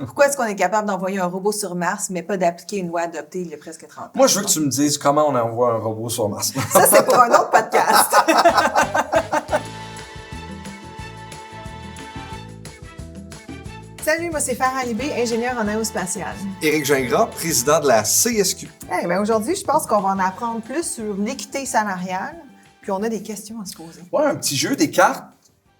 Pourquoi est-ce qu'on est capable d'envoyer un robot sur Mars, mais pas d'appliquer une loi adoptée il y a presque 30 ans? Moi, je veux que tu me dises comment on envoie un robot sur Mars. Ça, c'est pour un autre podcast. Salut, moi c'est Farah Libé, ingénieure en aérospatiale. Éric Gingras, président de la CSQ. Aujourd'hui, je pense qu'on va en apprendre plus sur l'équité salariale, puis on a des questions à se poser. Ouais, un petit jeu des cartes.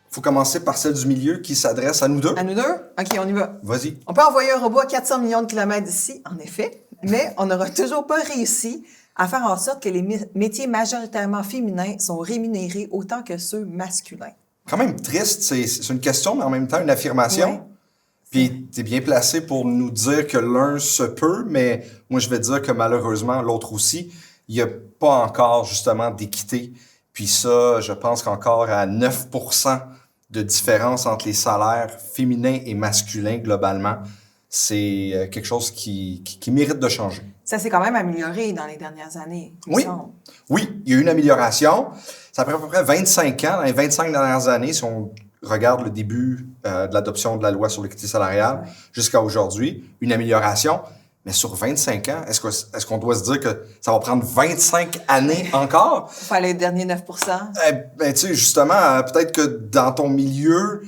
Faut commencer par celle du milieu qui s'adresse à nous deux. À nous deux? OK, on y va. Vas-y. On peut envoyer un robot à 400 millions de kilomètres d'ici, en effet, mais on n'aura toujours pas réussi à faire en sorte que les métiers majoritairement féminins sont rémunérés autant que ceux masculins. Quand même triste, c'est une question, mais en même temps une affirmation. Ouais. Puis t'es bien placé pour nous dire que l'un se peut, mais moi je vais dire que malheureusement l'autre aussi, il n'y a pas encore justement d'équité. Puis ça, je pense qu'encore à 9% de différence entre les salaires féminins et masculins globalement, c'est quelque chose qui mérite de changer. Ça s'est quand même amélioré dans les dernières années, il me Oui. semble. Oui, il y a eu une amélioration. Ça fait à peu près 25 ans. Dans les 25 dernières années, si on regarde le début de l'adoption de la loi sur l'équité salariale jusqu'à aujourd'hui, une amélioration. Mais sur 25 ans, est-ce qu'on doit se dire que ça va prendre 25 années encore? Il fallait le dernier 9%. Tu sais, justement, peut-être que dans ton milieu,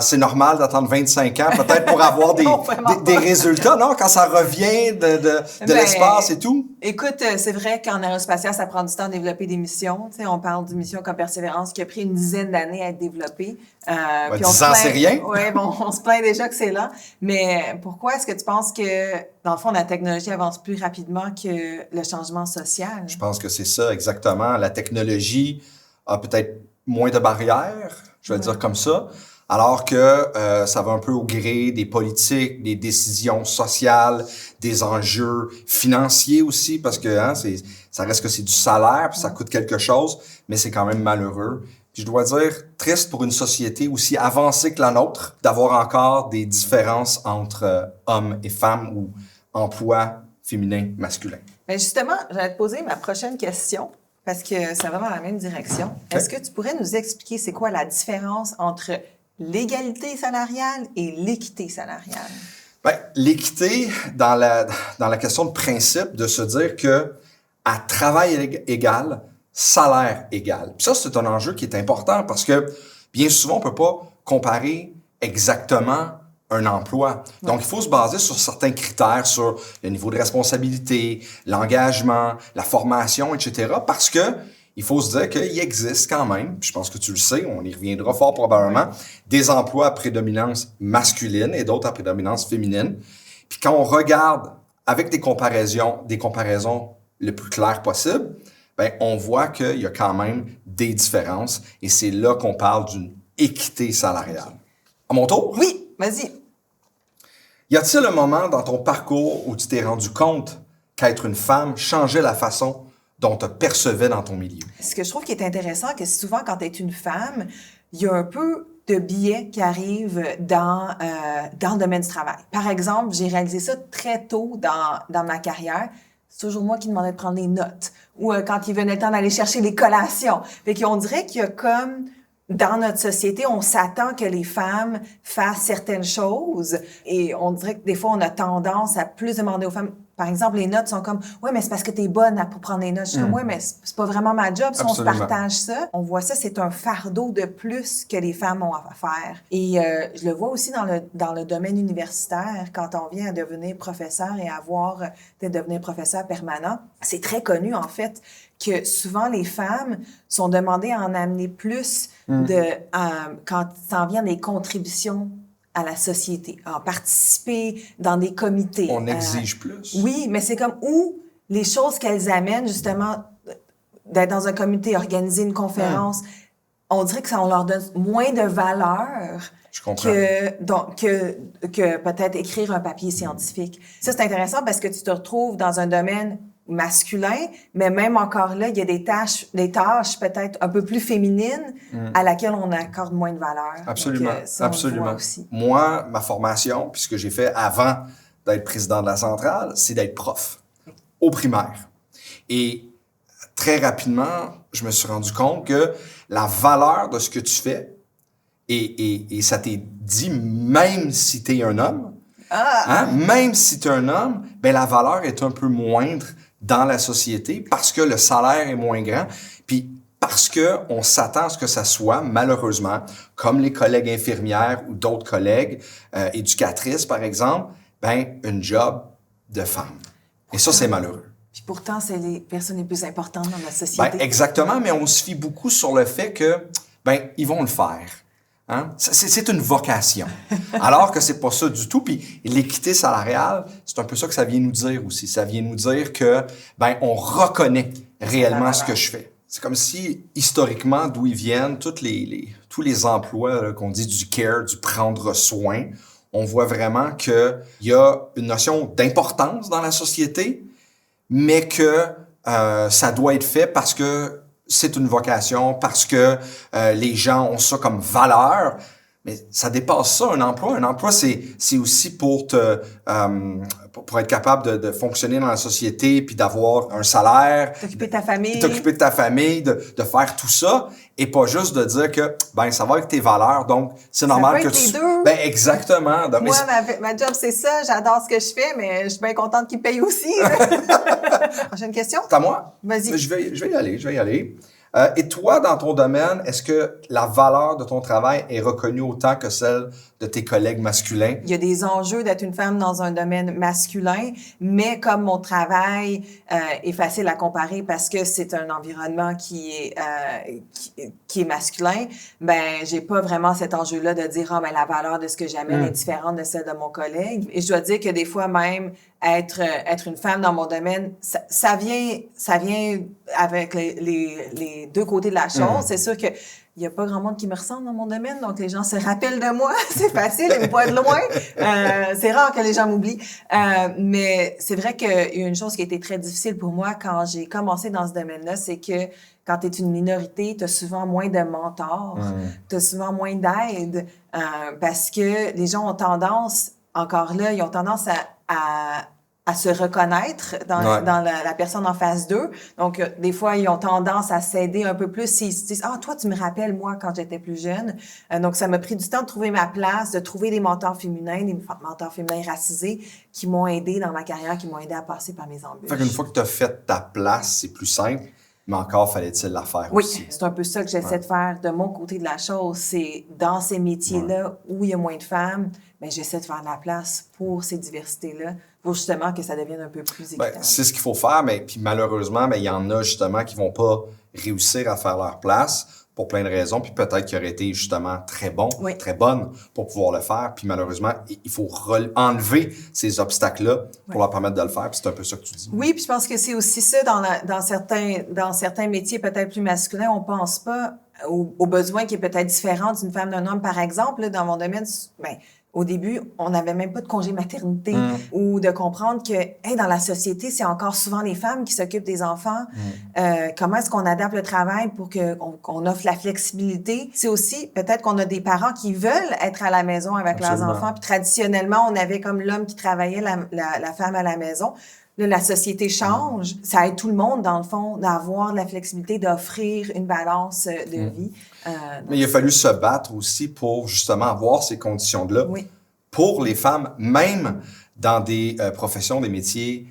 c'est normal d'attendre 25 ans, peut-être pour avoir des résultats, non? Quand ça revient de l'espace et tout? Écoute, c'est vrai qu'en aérospatiale, ça prend du temps de développer des missions. Tu sais, on parle d'une mission comme Persévérance qui a pris une dizaine d'années à être développée. 10 ans, c'est rien. Oui, bon, on se plaint déjà que c'est lent. Mais pourquoi est-ce que tu penses que, dans le fond, la technologie avance plus rapidement que le changement social? Je pense que c'est ça, exactement. La technologie a peut-être moins de barrières, je vais dire comme ça, alors que ça va un peu au gré des politiques, des décisions sociales, des enjeux financiers aussi, parce que ça reste que c'est du salaire, puis ça coûte quelque chose, mais c'est quand même malheureux. Puis je dois dire, triste pour une société aussi avancée que la nôtre, d'avoir encore des différences entre hommes et femmes ou emplois féminins, masculins. Bien justement, j'allais te poser ma prochaine question, parce que ça va dans la même direction. Okay. Est-ce que tu pourrais nous expliquer c'est quoi la différence entre l'égalité salariale et l'équité salariale? Bien, l'équité, dans la question de principe, de se dire que à travail égal, salaire égal. Puis ça, c'est un enjeu qui est important parce que bien souvent, on peut pas comparer exactement un emploi. Donc, il faut se baser sur certains critères, sur le niveau de responsabilité, l'engagement, la formation, etc. Parce que il faut se dire qu'il existe quand même, puis je pense que tu le sais, on y reviendra fort probablement, des emplois à prédominance masculine et d'autres à prédominance féminine. Puis quand on regarde avec des comparaisons le plus claires possible, ben on voit qu'il y a quand même des différences et c'est là qu'on parle d'une équité salariale. À mon tour? Oui, vas-y. Y a-t-il un moment dans ton parcours où tu t'es rendu compte qu'être une femme changeait la façon dont tu percevais dans ton milieu? Ce que je trouve qui est intéressant, c'est que souvent, quand tu es une femme, il y a un peu de biais qui arrivent dans le domaine du travail. Par exemple, j'ai réalisé ça très tôt dans ma carrière. C'est toujours moi qui demandais de prendre les notes. Ou quand il venait le temps d'aller chercher les collations. Fait qu'on dirait qu'il y a comme... Dans notre société, on s'attend que les femmes fassent certaines choses et on dirait que des fois, on a tendance à plus demander aux femmes. Par exemple, les notes sont comme « Ouais, mais c'est parce que t'es bonne pour prendre les notes. » Je suis comme « Ouais, mais c'est pas vraiment ma job. Si on se partage ça, on voit ça, c'est un fardeau de plus que les femmes ont à faire. » Et je le vois aussi dans le domaine universitaire, quand on vient à devenir professeur et de devenir professeur permanent. C'est très connu, en fait, que souvent les femmes sont demandées à en amener plus quand ça en vient des contributions à la société, à participer dans des comités. On exige plus. Oui, mais c'est comme où les choses qu'elles amènent, justement, d'être dans un comité, organiser une conférence, on dirait que ça, on leur donne moins de valeur que peut-être écrire un papier scientifique. Ça, c'est intéressant parce que tu te retrouves dans un domaine masculin, mais même encore là, il y a des tâches peut-être un peu plus féminines à laquelle on accorde moins de valeur. Absolument, donc, ça, absolument. Moi, ma formation, puis ce que j'ai fait avant d'être président de la centrale, c'est d'être prof au primaire. Et très rapidement, je me suis rendu compte que la valeur de ce que tu fais, et ça t'est dit même si tu es un homme, Ah! Hein? Même si tu es un homme, ben la valeur est un peu moindre dans la société parce que le salaire est moins grand. Puis parce que on s'attend à ce que ça soit, malheureusement, comme les collègues infirmières ou d'autres collègues, éducatrices par exemple, ben une job de femme. Et ça, c'est malheureux. Puis pourtant, c'est les personnes les plus importantes dans la Ben, société. exactement, mais on se fie beaucoup sur le fait que, ben, ils vont le faire. Hein? C'est une vocation. Alors que c'est pas ça du tout. Puis l'équité salariale, c'est un peu ça que ça vient nous dire aussi. Ça vient nous dire que, ben, on reconnaît réellement ce que je fais. C'est comme si, historiquement, d'où ils viennent, tous les emplois là, qu'on dit du care, du prendre soin, on voit vraiment qu'il y a une notion d'importance dans la société, mais que ça doit être fait parce que c'est une vocation, parce que les gens ont ça comme valeur. Mais ça dépasse ça, un emploi. Un emploi, c'est aussi pour pour être capable de fonctionner dans la société, puis d'avoir un salaire. T'occuper de ta famille. T'occuper de ta famille, de faire tout ça, et pas juste de dire que, ben, ça va avec tes valeurs, donc c'est normal peut que être tu... les deux. Ben, exactement. Donc, Moi, ma job, c'est ça. J'adore ce que je fais, mais je suis bien contente qu'ils payent aussi. Prochaine question? c'est à moi? Vas-y. Je vais y aller. Et toi, dans ton domaine, est-ce que la valeur de ton travail est reconnue autant que celle de tes collègues masculins? Il y a des enjeux d'être une femme dans un domaine masculin, mais comme mon travail est facile à comparer parce que c'est un environnement qui est masculin, ben j'ai pas vraiment cet enjeu-là de dire ben la valeur de ce que j'amène est différente de celle de mon collègue. Et je dois dire que des fois même être une femme dans mon domaine, ça vient avec les deux côtés de la chose. C'est sûr que il y a pas grand monde qui me ressemble dans mon domaine, donc les gens se rappellent de moi. C'est facile, ils me voient de loin. C'est rare que les gens m'oublient. Mais c'est vrai qu'il y a une chose qui a été très difficile pour moi quand j'ai commencé dans ce domaine-là, c'est que quand tu es une minorité, tu as souvent moins de mentors, tu as souvent moins d'aide, parce que les gens ont tendance, encore là, ils ont tendance à se reconnaître dans la personne en face d'eux. Donc, des fois, ils ont tendance à s'aider un peu plus s'ils se disent « Ah, toi, tu me rappelles, moi, quand j'étais plus jeune. » Donc, ça m'a pris du temps de trouver ma place, de trouver des mentors féminins racisés qui m'ont aidé dans ma carrière, qui m'ont aidé à passer par mes embûches. Fait qu'une fois que tu as fait ta place, c'est plus simple, mais encore fallait-il la faire aussi. Oui, c'est un peu ça que j'essaie de faire de mon côté de la chose. C'est dans ces métiers-là où il y a moins de femmes, ben, j'essaie de faire de la place pour ces diversités-là, pour justement que ça devienne un peu plus équitable. Ben, c'est ce qu'il faut faire, mais puis malheureusement, ben, il y en a justement qui vont pas réussir à faire leur place pour plein de raisons, puis peut-être qu'ils auraient été justement très bonnes pour pouvoir le faire, puis malheureusement, il faut enlever ces obstacles-là pour leur permettre de le faire, puis c'est un peu ça que tu dis. Oui, puis je pense que c'est aussi ça dans certains métiers peut-être plus masculins, on pense pas aux besoins qui est peut-être différent d'une femme d'un homme, par exemple. Là, dans mon domaine, ben, au début, on n'avait même pas de congé maternité ou de comprendre que dans la société, c'est encore souvent les femmes qui s'occupent des enfants. Comment est-ce qu'on adapte le travail pour qu'on offre la flexibilité? C'est aussi peut-être qu'on a des parents qui veulent être à la maison avec leurs enfants. Puis traditionnellement, on avait comme l'homme qui travaillait, la femme à la maison. Là, la société change. Ça aide tout le monde, dans le fond, d'avoir la flexibilité, d'offrir une balance de vie. Mais il a fallu se battre aussi pour justement avoir ces conditions-là pour les femmes, même dans des professions, des métiers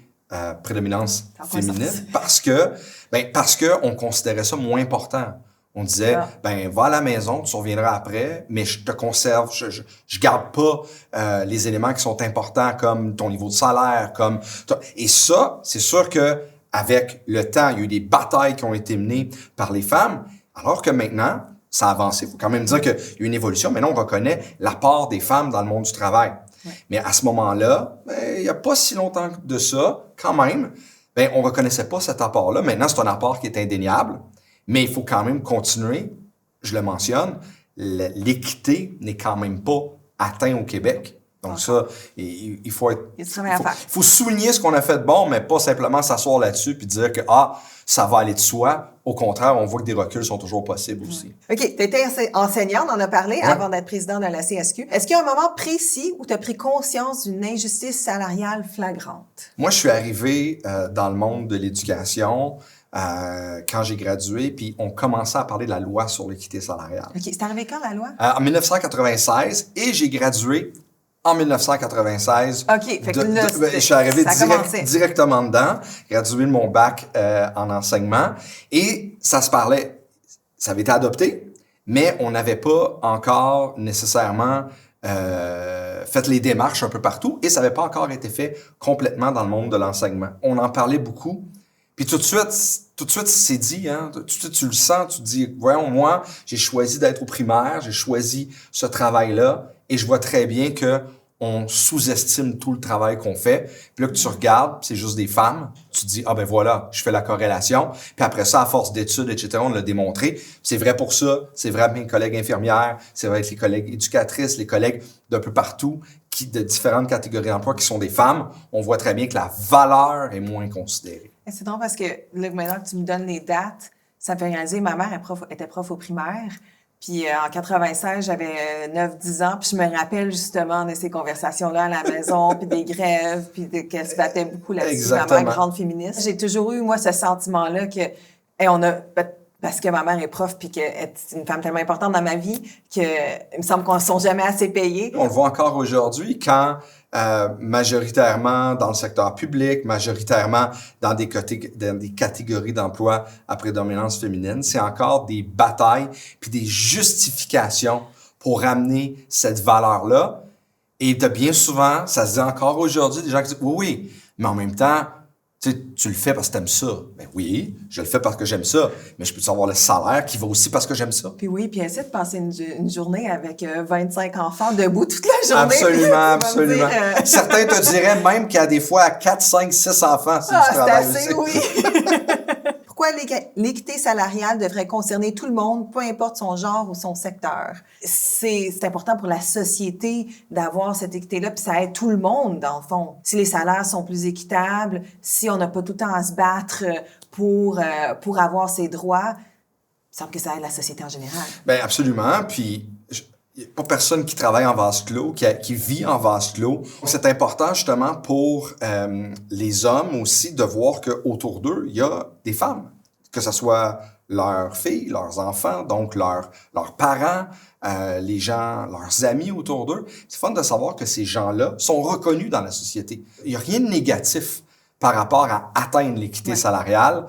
prédominance féminine, parce que on considérait ça moins important. On disait, va à la maison, tu reviendras après, mais je te conserve, je garde pas les éléments qui sont importants comme ton niveau de salaire, et ça, c'est sûr que avec le temps, il y a eu des batailles qui ont été menées par les femmes, alors que maintenant, ça a avancé. Il faut quand même dire qu'il y a eu une évolution. Maintenant, on reconnaît l'apport des femmes dans le monde du travail. Mais à ce moment-là, il n'y a pas si longtemps de ça, quand même, on reconnaissait pas cet apport-là. Maintenant, c'est un apport qui est indéniable. Mais il faut quand même continuer, je le mentionne, l'équité n'est quand même pas atteinte au Québec. Donc ça, il faut être... Il y a du travail à faire. Il faut souligner ce qu'on a fait de bon, mais pas simplement s'asseoir là-dessus puis dire que ça va aller de soi. Au contraire, on voit que des reculs sont toujours possibles aussi. OK. Tu étais enseignante, on en a parlé avant d'être président de la CSQ. Est-ce qu'il y a un moment précis où tu as pris conscience d'une injustice salariale flagrante? Moi, je suis arrivé dans le monde de l'éducation quand j'ai gradué, puis on commençait à parler de la loi sur l'équité salariale. OK. C'est arrivé quand, la loi? En 1996, et j'ai gradué en 1996. OK, fait que là, je suis arrivé ça commençait. directement dedans, gradué de mon bac en enseignement, et ça se parlait. Ça avait été adopté, mais on n'avait pas encore nécessairement fait les démarches un peu partout, et ça n'avait pas encore été fait complètement dans le monde de l'enseignement. On en parlait beaucoup, puis tout de suite, c'est dit, hein, tout de suite, tu le sens, tu te dis, voyons, moi, j'ai choisi d'être au primaire, j'ai choisi ce travail-là, et je vois très bien que on sous-estime tout le travail qu'on fait. Puis là, que tu regardes, c'est juste des femmes, tu te dis, ah ben voilà, je fais la corrélation. Puis après ça, à force d'études, etc., on l'a démontré. C'est vrai pour ça, c'est vrai avec mes collègues infirmières, c'est vrai avec les collègues éducatrices, les collègues d'un peu partout, de différentes catégories d'emploi qui sont des femmes. On voit très bien que la valeur est moins considérée. Et c'est drôle parce que là, maintenant que tu me donnes les dates, ça me fait réaliser, ma mère était prof au primaire. Puis en 96, j'avais 9-10 ans, puis je me rappelle justement de ces conversations-là à la maison, puis des grèves, puis qu'elle se battait beaucoup là-dessus, Exactement. ma mère grande féministe. J'ai toujours eu, moi, ce sentiment-là que, on a, parce que ma mère est prof, puis qu'elle est une femme tellement importante dans ma vie, que il me semble qu'on ne sont jamais assez payés. On le voit encore aujourd'hui quand majoritairement dans le secteur public, majoritairement dans des catégories d'emploi à prédominance féminine, c'est encore des batailles puis des justifications pour ramener cette valeur-là. Et de bien souvent, ça se dit encore aujourd'hui, des gens qui disent « Oui, oui, mais en même temps, tu le fais parce que t'aimes ça. » Ben oui, je le fais parce que j'aime ça, mais je peux avoir le salaire qui va aussi parce que j'aime ça. Puis oui, puis essaie de passer une journée avec 25 enfants debout toute la journée. Absolument, absolument. Certains te diraient même qu'il y a des fois 4, 5, 6 enfants, c'est du travail c'est assez, aussi. Oui. Pourquoi l'équité salariale devrait concerner tout le monde, peu importe son genre ou son secteur? C'est important pour la société d'avoir cette équité-là, puis ça aide tout le monde, dans le fond. Si les salaires sont plus équitables, si on n'a pas tout le temps à se battre pour avoir ses droits, il semble que ça aide la société en général. Bien, absolument. Puis, il n'y a pas personne qui travaille en vase clos, qui vit en vase clos. C'est important justement pour les hommes aussi de voir qu'autour d'eux, il y a des femmes, que ce soit leurs filles, leurs enfants, donc leurs parents, les gens, leurs amis autour d'eux. C'est fun de savoir que ces gens-là sont reconnus dans la société. Il n'y a rien de négatif par rapport à atteindre l'équité salariale,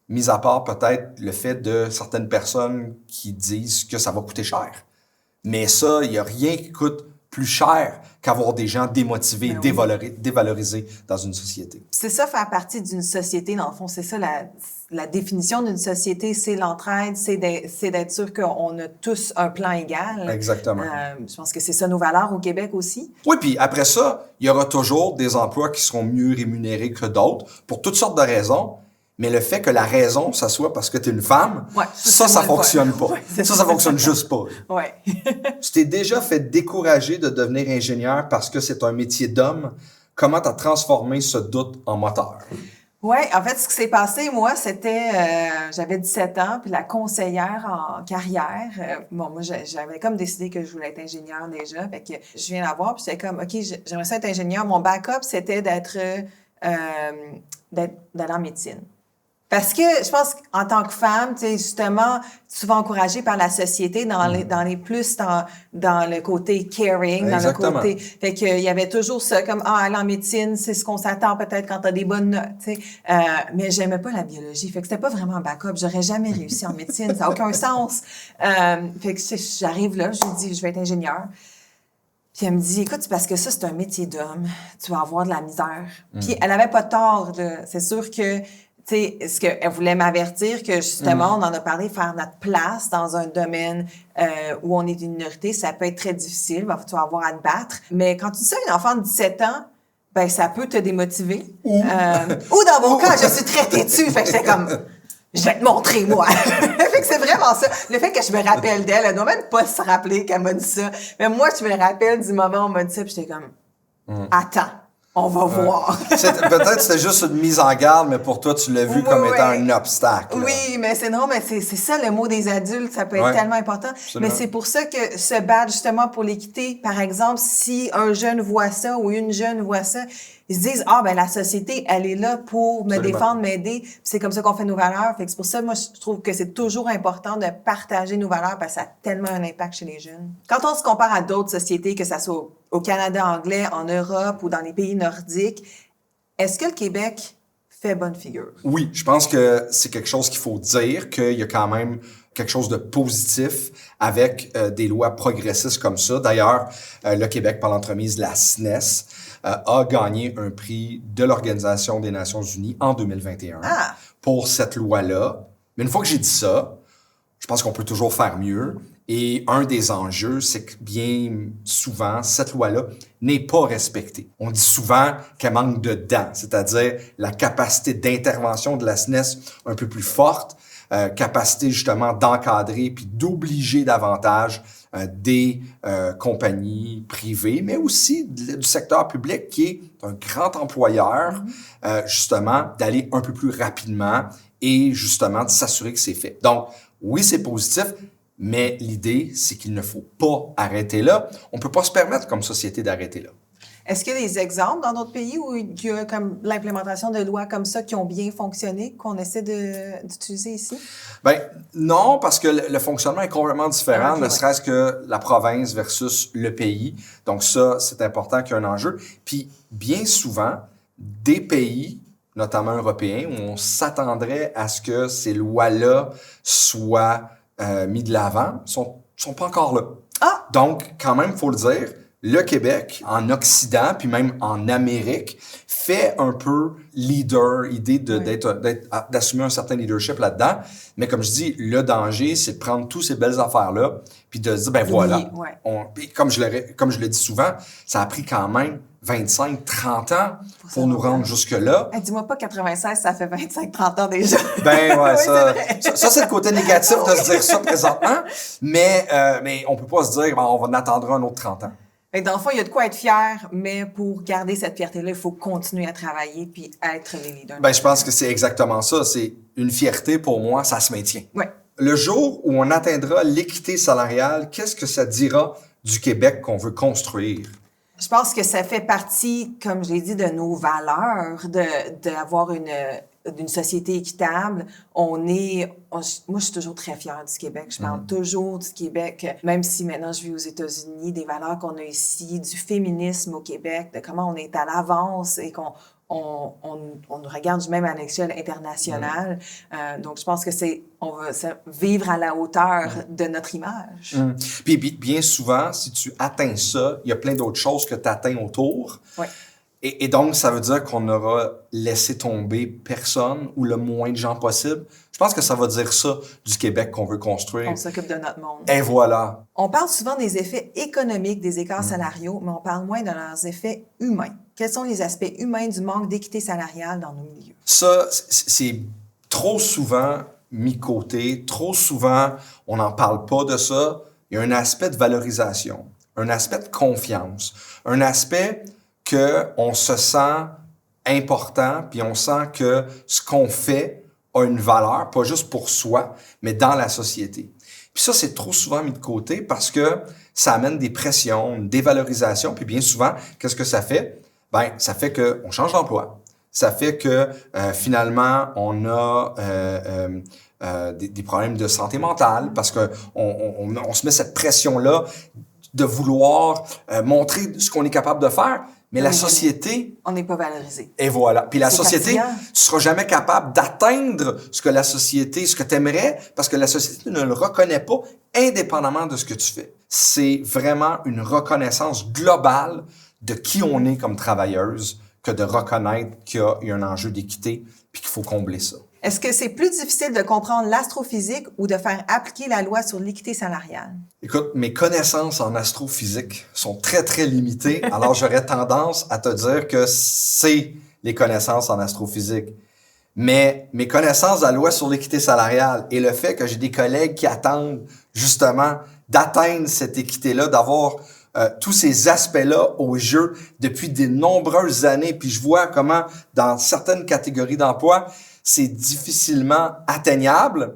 mis à part peut-être le fait de certaines personnes qui disent que ça va coûter cher. Mais ça, il n'y a rien qui coûte plus cher qu'avoir des gens démotivés, dévalorisés dans une société. C'est ça, faire partie d'une société, dans le fond, c'est ça la définition d'une société, c'est l'entraide, c'est d'être sûr qu'on a tous un plan égal. Exactement. Je pense que c'est ça nos valeurs au Québec aussi. Oui, puis après ça, il y aura toujours des emplois qui seront mieux rémunérés que d'autres, pour toutes sortes de raisons. Mais le fait que la raison, ça soit parce que tu es une femme, ça fonctionne pas. Ça fonctionne juste pas. Ouais. Tu t'es déjà fait décourager de devenir ingénieur parce que c'est un métier d'homme. Comment tu as transformé ce doute en moteur? Oui, en fait, ce qui s'est passé, moi, c'était, j'avais 17 ans, puis la conseillère en carrière, moi, j'avais comme décidé que je voulais être ingénieure déjà, fait que je viens la voir, puis j'étais comme, OK, j'aimerais ça être ingénieure. Mon backup, c'était d'aller en médecine. Parce que je pense qu'en tant que femme, tu sais, justement, souvent encouragée par la société dans les plus dans le côté caring, Exactement. dans le côté. Fait que il y avait toujours ça comme aller en médecine, c'est ce qu'on s'attend peut-être quand t'as des bonnes notes, tu sais. Mais j'aimais pas la biologie, fait que c'était pas vraiment un backup. J'aurais jamais réussi en médecine, ça a aucun sens. Fait que j'arrive là, je lui dis je vais être ingénieure. Puis elle me dit, écoute, c'est parce que ça, c'est un métier d'homme. Tu vas avoir de la misère. Puis elle avait pas tort, là. C'est sûr que, tu sais, ce qu'elle voulait m'avertir que, justement, on en a parlé, faire notre place dans un domaine où on est une minorité, ça peut être très difficile. Tu vas avoir à te battre. Mais quand tu dis ça à une enfant de 17 ans, ben ça peut te démotiver. Ou dans mon cas, je suis très têtue. Fait que j'étais comme... Je vais te montrer, moi. Fait que c'est vraiment ça. Le fait que je me rappelle d'elle, elle doit même pas se rappeler qu'elle m'a dit ça. Mais moi, je me rappelle du moment où on m'a dit ça, puis j'étais comme, attends, on va voir. Peut-être que c'était juste une mise en garde, mais pour toi, tu l'as vu comme étant un obstacle. Oui, mais c'est non, mais c'est ça le mot des adultes, ça peut être tellement important. Absolument. Mais c'est pour ça que se battre justement pour l'équité, par exemple, si un jeune voit ça ou une jeune voit ça, ils se disent, ben la société, elle est là pour me défendre, m'aider. Puis c'est comme ça qu'on fait nos valeurs. Fait que c'est pour ça, moi, je trouve que c'est toujours important de partager nos valeurs parce que ça a tellement un impact chez les jeunes. Quand on se compare à d'autres sociétés, que ça soit au Canada anglais, en Europe ou dans les pays nordiques. Est-ce que le Québec fait bonne figure? Oui, je pense que c'est quelque chose qu'il faut dire, qu'il y a quand même quelque chose de positif avec des lois progressistes comme ça. D'ailleurs, le Québec, par l'entremise de la SNES, a gagné un prix de l'Organisation des Nations Unies en 2021 pour cette loi-là. Mais une fois que j'ai dit ça, je pense qu'on peut toujours faire mieux. Et un des enjeux, c'est que bien souvent, cette loi-là n'est pas respectée. On dit souvent qu'elle manque de dents, c'est-à-dire la capacité d'intervention de la SNES un peu plus forte, capacité justement d'encadrer puis d'obliger davantage des compagnies privées, mais aussi du secteur public qui est un grand employeur, justement, d'aller un peu plus rapidement et justement de s'assurer que c'est fait. Donc, oui, c'est positif, mais l'idée, c'est qu'il ne faut pas arrêter là. On ne peut pas se permettre comme société d'arrêter là. Est-ce qu'il y a des exemples dans d'autres pays où il y a comme l'implémentation de lois comme ça qui ont bien fonctionné, qu'on essaie d'utiliser ici? Ben non, parce que le fonctionnement est complètement différent, ne serait-ce que la province versus le pays. Donc ça, c'est important qu'il y ait un enjeu. Puis bien souvent, des pays, notamment européens, où on s'attendrait à ce que ces lois-là soient mis de l'avant, sont pas encore là. Donc, quand même, faut le dire, le Québec, en Occident, puis même en Amérique, fait un peu leader, idée d'assumer un certain leadership là-dedans. Mais comme je dis, le danger, c'est de prendre toutes ces belles affaires-là, puis de se dire, ben voilà. Comme je le dis souvent, ça a pris quand même 25-30 ans pour nous rendre jusque-là. Dis-moi pas 96, ça fait 25-30 ans déjà. Ben ouais, ça c'est le côté négatif de se dire ça présentement, mais on peut pas se dire on va en attendre un autre 30 ans. Dans le fond, il y a de quoi être fier, mais pour garder cette fierté-là, il faut continuer à travailler puis être les leaders. Ben je pense que c'est exactement ça. C'est une fierté pour moi, ça se maintient. Oui. Le jour où on atteindra l'équité salariale, qu'est-ce que ça dira du Québec qu'on veut construire? Je pense que ça fait partie, comme je l'ai dit, de nos valeurs, d'avoir une société équitable. Moi, je suis toujours très fière du Québec. Je parle toujours du Québec, même si maintenant je vis aux États-Unis, des valeurs qu'on a ici, du féminisme au Québec, de comment on est à l'avance et qu'on nous regarde même à l'échelle internationale. Donc, je pense que on va vivre à la hauteur de notre image. Puis bien souvent, si tu atteins ça, il y a plein d'autres choses que tu atteins autour. Oui. Et donc, ça veut dire qu'on aura laissé tomber personne ou le moins de gens possible. Je pense que ça va dire ça du Québec qu'on veut construire. On s'occupe de notre monde. Et voilà. On parle souvent des effets économiques des écarts salariaux, mais on parle moins de leurs effets humains. Quels sont les aspects humains du manque d'équité salariale dans nos milieux? Ça, c'est trop souvent mis de côté. Trop souvent, on n'en parle pas de ça. Il y a un aspect de valorisation, un aspect de confiance, un aspect qu'on se sent important, puis on sent que ce qu'on fait a une valeur, pas juste pour soi, mais dans la société. Puis ça, c'est trop souvent mis de côté parce que ça amène des pressions, une dévalorisation, puis bien souvent, qu'est-ce que ça fait? Ben, ça fait qu'on change d'emploi. Ça fait que finalement, on a des problèmes de santé mentale parce que on se met cette pression-là de vouloir montrer ce qu'on est capable de faire. Mais la société... On n'est pas valorisé. Et voilà. Puis la société, tu seras jamais capable d'atteindre ce que tu aimerais parce que la société ne le reconnaît pas indépendamment de ce que tu fais. C'est vraiment une reconnaissance globale de qui on est comme travailleuse que de reconnaître qu'il y a un enjeu d'équité puis qu'il faut combler ça. Est-ce que c'est plus difficile de comprendre l'astrophysique ou de faire appliquer la loi sur l'équité salariale? Écoute, mes connaissances en astrophysique sont très, très limitées. Alors, j'aurais tendance à te dire que c'est les connaissances en astrophysique. Mais mes connaissances de la loi sur l'équité salariale et le fait que j'ai des collègues qui attendent justement d'atteindre cette équité-là, d'avoir tous ces aspects-là au jeu depuis de nombreuses années, puis je vois comment dans certaines catégories d'emploi, c'est difficilement atteignable.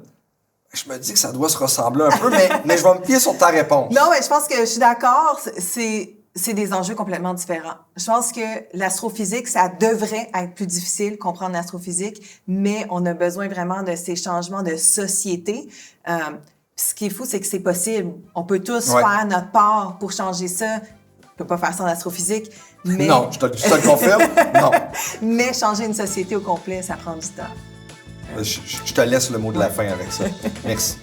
Je me dis que ça doit se ressembler un peu, mais je vais me pied sur ta réponse. Non, mais je pense que je suis d'accord. C'est des enjeux complètement différents. Je pense que l'astrophysique, ça devrait être plus difficile, comprendre l'astrophysique, mais on a besoin vraiment de ces changements de société. Ce qui est fou, c'est que c'est possible. On peut tous faire notre part pour changer ça. peux pas faire ça en astrophysique, mais... Non, je te le confirme, non. Mais changer une société au complet, ça prend du temps. Je te laisse le mot de la fin avec ça. Merci.